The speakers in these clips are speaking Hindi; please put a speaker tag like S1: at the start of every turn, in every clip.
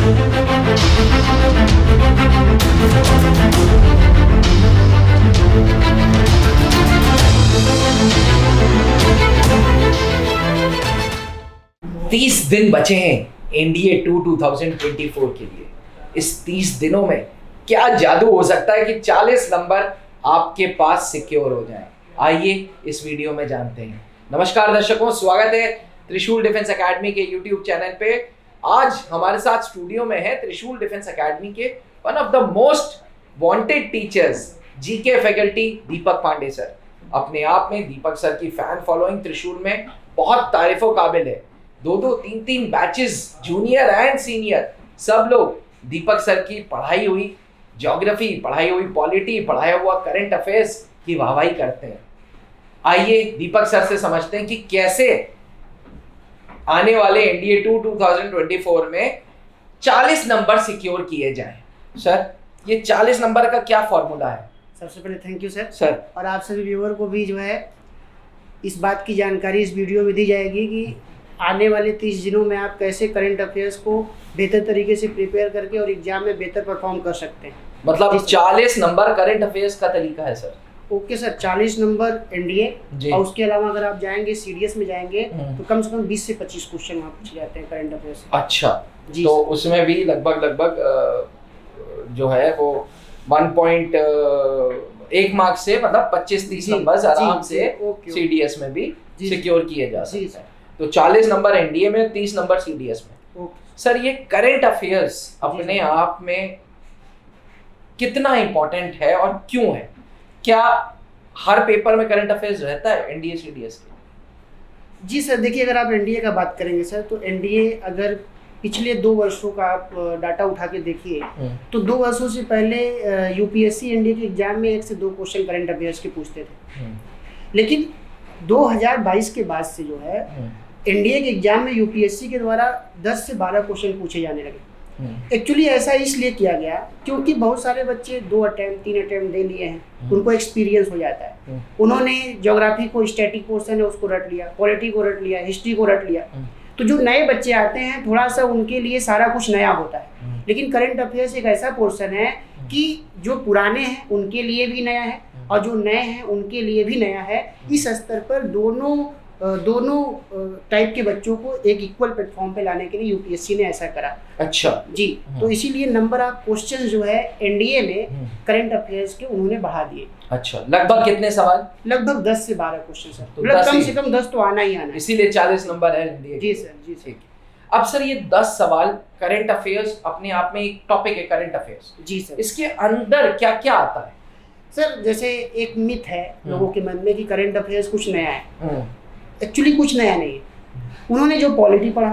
S1: तीस दिन बचे हैं एनडीए 2024 के लिए। इस 30 दिनों में क्या जादू हो सकता है कि 40 नंबर आपके पास सिक्योर हो जाएं? आइए इस वीडियो में जानते हैं। नमस्कार दर्शकों, स्वागत है त्रिशूल डिफेंस एकेडमी के यूट्यूब चैनल पे। आज हमारे साथ स्टूडियो में है त्रिशूल डिफेंस एकेडमी के one of the most wanted teachers, GK faculty Deepak Pandey sir. अपने आप में दीपक सर की फैन फॉलोइंग त्रिशूल में बहुत तारीफों काबिल है। दो तीन बैचेस, जूनियर एंड सीनियर, सब लोग दीपक सर की पढ़ाई हुई ज्योग्राफी, पढ़ाई हुई पॉलिटी, पढ़ाया हुआ करंट अफेयर्स की वाहवाही करते हैं। आइए दीपक सर से समझते हैं कि कैसे आने वाले एनडीए 2024 में 40 नंबर सिक्योर किए जाएं। सर, ये 40 नंबर का क्या फॉर्मूला है?
S2: सबसे पहले थैंक यू
S1: सर।
S2: और आप सभी व्यूअर को भी जो है इस बात की जानकारी इस वीडियो में दी जाएगी कि आने वाले 30 दिनों में आप कैसे करंट अफेयर्स को बेहतर तरीके से प्रिपेयर करके और एग्जाम में बेहतर परफॉर्म कर सकते हैं।
S1: मतलब 40 नंबर करंट अफेयर्स का तरीका है sir?
S2: Okay sir, 40 number NDA और उसके अलावा अगर आप जाएंगे सीडीएस में जाएंगे तो कम से कम 20 से 25 क्वेश्चन वहाँ पूछे जाते हैं करंट अफेयर्स।
S1: अच्छा जी। तो उसमें भी लगभग जो है वो 1.1 मार्क्स से मतलब 25-30 नंबर आराम से सीडीएस में भी सिक्योर किए जा सकते हैं। तो 40 नंबर एनडीए में, 30 नंबर सीडीएस में। सर, ये करंट अफेयर्स अपने आप में कितना इंपॉर्टेंट है और क्यों है? क्या हर पेपर में करंट अफेयर्स रहता है एनडीए सीडीएस के?
S2: जी सर, देखिए अगर आप एनडीए का बात करेंगे सर, तो एनडीए अगर पिछले 2 वर्षों का आप डाटा उठा के देखिए तो 2 वर्षों से पहले यूपीएससी एनडीए के एग्जाम में 1 से 2 क्वेश्चन करंट अफेयर्स के पूछते थे। लेकिन 2022 के बाद से जो है एनडीए के एग्जाम में यूपीएससी के द्वारा 10 से 12 क्वेश्चन पूछे जाने लगे। एक्चुअली ऐसा इसलिए किया गया क्योंकि बहुत सारे बच्चे 2 अटेम्प्ट 3 अटेम्प्ट दे लिए हैं, उनको एक्सपीरियंस हो जाता है। उन्होंने ज्योग्राफी को, स्टैटिक पोर्शन है उसको रट लिया, पॉलिटी को रट लिया, हिस्ट्री को रट लिया। तो जो नए बच्चे आते हैं थोड़ा सा उनके लिए सारा कुछ नया होता है। लेकिन करंट अफेयर्स एक ऐसा पोर्शन है कि जो पुराने हैं उनके लिए भी नया है और जो नए हैं उनके लिए भी नया है। इस स्तर पर दोनों टाइप के बच्चों को एक इक्वल प्लेटफॉर्म पे लाने के लिए यूपीएससी ने ऐसा करा। अच्छा जी। तो इसीलिए नंबर ऑफ क्वेश्चन जो है एनडीए में करंट अफेयर्स के उन्होंने बढ़ा दिए।
S1: अच्छा, लगभग कितने सवाल? लगभग
S2: 10 से 12 क्वेश्चन सर। तो कम से कम 10 तो आना ही आना,
S1: इसीलिए 40 नंबर है एनडीए।
S2: जी सर, जी ठीक।
S1: अब सर, ये 10 सवाल करंट अफेयर्स अपने आप में एक टॉपिक है, करंट अफेयर्स।
S2: जी सर।
S1: इसके अंदर क्या क्या आता है?
S2: सर, जैसे एक मिथ है लोगों के मन में कि करंट अफेयर्स कुछ नया है। एक्चुअली कुछ नया नहीं है। उन्होंने जो पॉलिटी पढ़ा,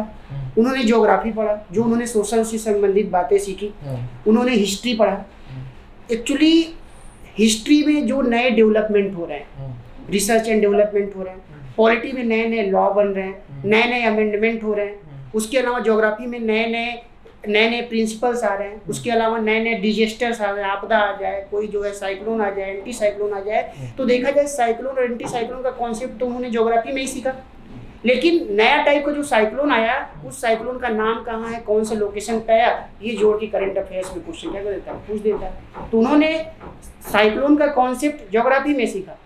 S2: उन्होंने ज्योग्राफी पढ़ा, जो उन्होंने सोशल से संबंधित बातें सीखी, उन्होंने हिस्ट्री पढ़ा। एक्चुअली हिस्ट्री में जो नए डेवलपमेंट हो रहे हैं, रिसर्च एंड डेवलपमेंट हो रहे हैं, पॉलिटी में नए नए लॉ बन रहे हैं, नए नए अमेंडमेंट हो रहे हैं। उसके अलावा ज्योग्राफी में नए नए प्रिंसिपल्स आ रहे हैं। उसके अलावा नए नए डिजेस्टर्स आ रहे हैं, आपदा आ जाए, कोई जो है साइक्लोन आ जाए, एंटी साइक्लोन आ जाए। तो देखा जाए साइक्लोन और एंटी साइक्लोन का कॉन्सेप्ट तो उन्होंने ज्योग्राफी में ही सीखा। लेकिन नया टाइप का जो साइक्लोन आया, उस साइक्लोन का नाम कहाँ है, कौन से लोकेशन पे आया, ये जोड़ के करंट अफेयर्स में क्वेश्चन क्या कर देता है, पूछ देता है। तो उन्होंने साइक्लोन का कॉन्सेप्ट ज्योग्राफी में सीखा।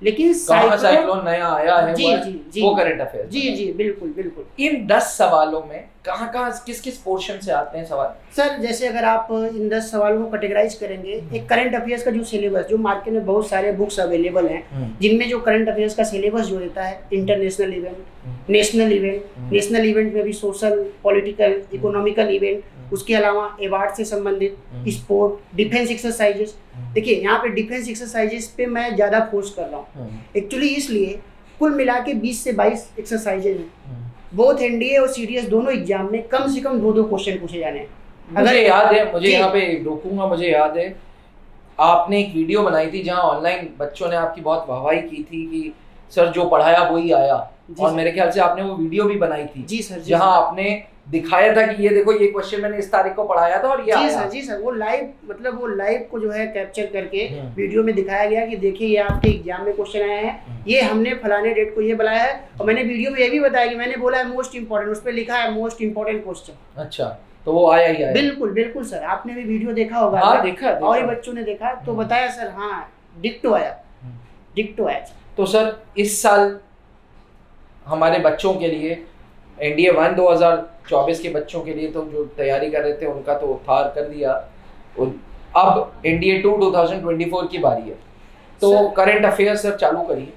S2: लेकिन
S1: साइक्लोन नया आया है वो करंट अफेयर्स।
S2: जी बिल्कुल।
S1: इन 10 सवालों में कहाँ किस पोर्शन से आते हैं सवाल? सर,
S2: जैसे अगर आप इन 10 सवालों को कैटेगराइज करेंगे, एक करंट अफेयर्स का जो सिलेबस, जो मार्केट में बहुत सारे बुक्स अवेलेबल हैं जिनमें जो करंट अफेयर्स का सिलेबस जो देता है, इंटरनेशनल इवेंट, नेशनल इवेंट में भी सोशल, पॉलिटिकल, इकोनॉमिकल इवेंट, उसके अलावा अवार्ड से संबंधित, स्पोर्ट, डिफेंस एक्सरसाइजेस। देखिए यहाँ पे डिफेंस एक्सरसाइजेस पे मैं ज़्यादा फोर्स कर रहा हूँ। एक्चुअली इसलिए कुल मिला के 20 से 22 एक्सरसाइजेज हैं। बोथ एनडीए और सीडीएस दोनों एग्जाम में कम से कम 2 क्वेश्चन पूछे जाने हैं।
S1: मुझे याद है, मुझे यहाँ पे रोकूंगा, मुझे याद है आपने एक वीडियो बनाई थी जहाँ ऑनलाइन बच्चों ने आपकी बहुत वाहवाही की थी कि सर जो पढ़ाया वही आया। और मेरे ख्याल से आपने वो वीडियो भी बनाई थी। जी सर। जहाँ आपने दिखाया था कि ये देखो, ये क्वेश्चन मैंने इस तारीख को पढ़ाया था और ये आया।
S2: जी सर। वो लाइव को जो है कैप्चर करके वीडियो में दिखाया गया कि देखिए ये आपके एग्जाम में क्वेश्चन आया है, ये हमने फलाने डेट को ये बनाया है। और मैंने वीडियो में ये भी बताया कि मैंने बोला है मोस्ट इंपोर्टेंट, उस पर लिखा है मोस्ट इंपोर्टेंट क्वेश्चन।
S1: अच्छा। तो वो आया ही आया।
S2: बिल्कुल बिल्कुल सर, आपने भी वीडियो देखा होगा।
S1: हाँ, देखा।
S2: और ये बच्चों ने देखा तो बताया सर, हाँ डिक्टो आया, डिक्टो आया।
S1: तो सर इस साल हमारे बच्चों के लिए एनडीए 1 2024 के बच्चों के लिए तो जो तैयारी कर रहे थे उनका तो उद्धार कर दिया। अब एनडीए 2 2024 की बारी है, तो करंट अफेयर सर चालू करिए।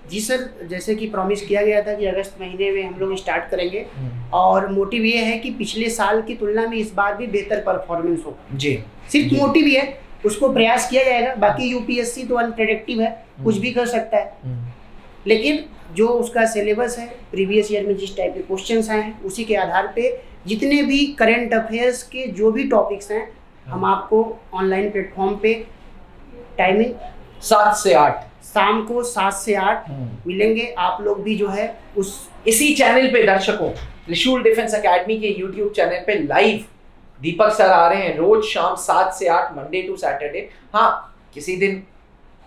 S2: जी सर, जैसे कि प्रॉमिस किया गया था कि अगस्त महीने में हम लोग स्टार्ट करेंगे, और मोटिव ये है कि पिछले साल की तुलना में इस बार भी बेहतर परफॉर्मेंस हो। जी, सिर्फ मोटिव ही है, उसको प्रयास किया जाएगा। बाकी यूपीएससी तो अनप्रेडिक्टिव है, कुछ भी कर सकता है, लेकिन जो उसका सिलेबस है, प्रीवियस ईयर में जिस टाइप के क्वेश्चंस आए हैं, उसी के आधार पे जितने भी करंट अफेयर्स के जो भी टॉपिक्स हैं, हम आपको ऑनलाइन प्लेटफॉर्म पे टाइमिंग
S1: 7 से 8
S2: शाम को 7 से 8 मिलेंगे। आप लोग भी जो है
S1: इसी चैनल पे दर्शकों, त्रिशूल डिफेंस एकेडमी के यूट्यूब चैनल पे लाइव दीपक सर आ रहे हैं रोज शाम 7 से 8 मंडे टू सैटरडे। हाँ, किसी दिन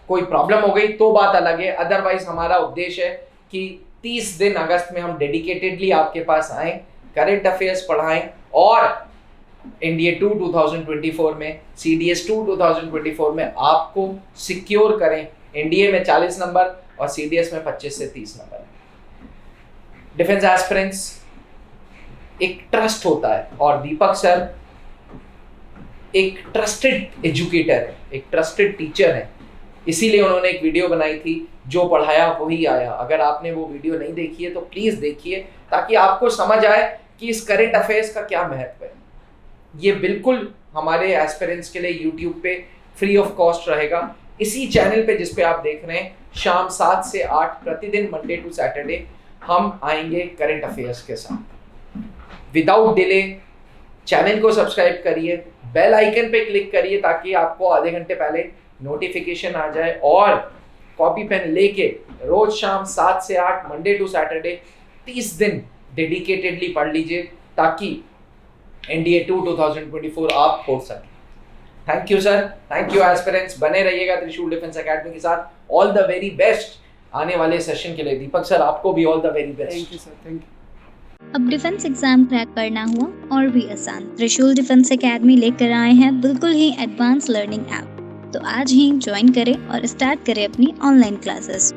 S1: कोई प्रॉब्लम हो गई तो बात अलग है, अदरवाइज हमारा उद्देश्य है कि 30 दिन अगस्त में हम डेडिकेटेडली आपके पास आए, करंट अफेयर्स पढ़ाएं और एनडीए 2 2024 में, सीडीएस 2 2024 में आपको सिक्योर करें। एनडीए में 40 नंबर और सीडीएस में 25 से 30 नंबर। डिफेंस एस्पिरेंट्स एक ट्रस्ट होता है और दीपक सर एक ट्रस्टेड एजुकेटर है, एक ट्रस्टेड टीचर है, इसीलिए उन्होंने एक वीडियो बनाई थी, जो पढ़ाया वही आया। अगर आपने वो वीडियो नहीं देखी है तो प्लीज देखिए, ताकि आपको समझ आए कि इस करंट अफेयर्स का क्या महत्व है। ये बिल्कुल हमारे एस्पिरेंट्स के लिए यूट्यूब पे फ्री ऑफ कॉस्ट रहेगा, इसी चैनल पे जिस पे आप देख रहे हैं। शाम 7 से 8 प्रतिदिन मंडे टू सैटरडे हम आएंगे करंट अफेयर्स के साथ। विदाउट डिले चैनल को सब्सक्राइब करिए, बेल आइकन पे क्लिक करिए ताकि आपको आधे घंटे पहले नोटिफिकेशन आ जाए, और कॉपी पेन लेके रोज शाम 7 से 8 मंडे टू सैटरडे 30 दिन डेडिकेटेडली पढ़ लीजिए, ताकि एनडीए 2 2024 आप हो सके। Thank you sir, thank you aspirants, बने रहिएगा त्रिशूल डिफेंस एकेडमी के साथ। ऑल द वेरी बेस्ट आने वाले सेशन के लिए। दीपक सर आपको भी all the very best.
S2: Thank you sir, thank you.
S3: अब डिफेंस एग्जाम क्रैक करना हुआ और भी आसान, त्रिशूल डिफेंस एकेडमी लेकर आए हैं बिल्कुल ही एडवांस लर्निंग ऐप। तो आज ही ज्वाइन करें और स्टार्ट करें अपनी ऑनलाइन क्लासेस।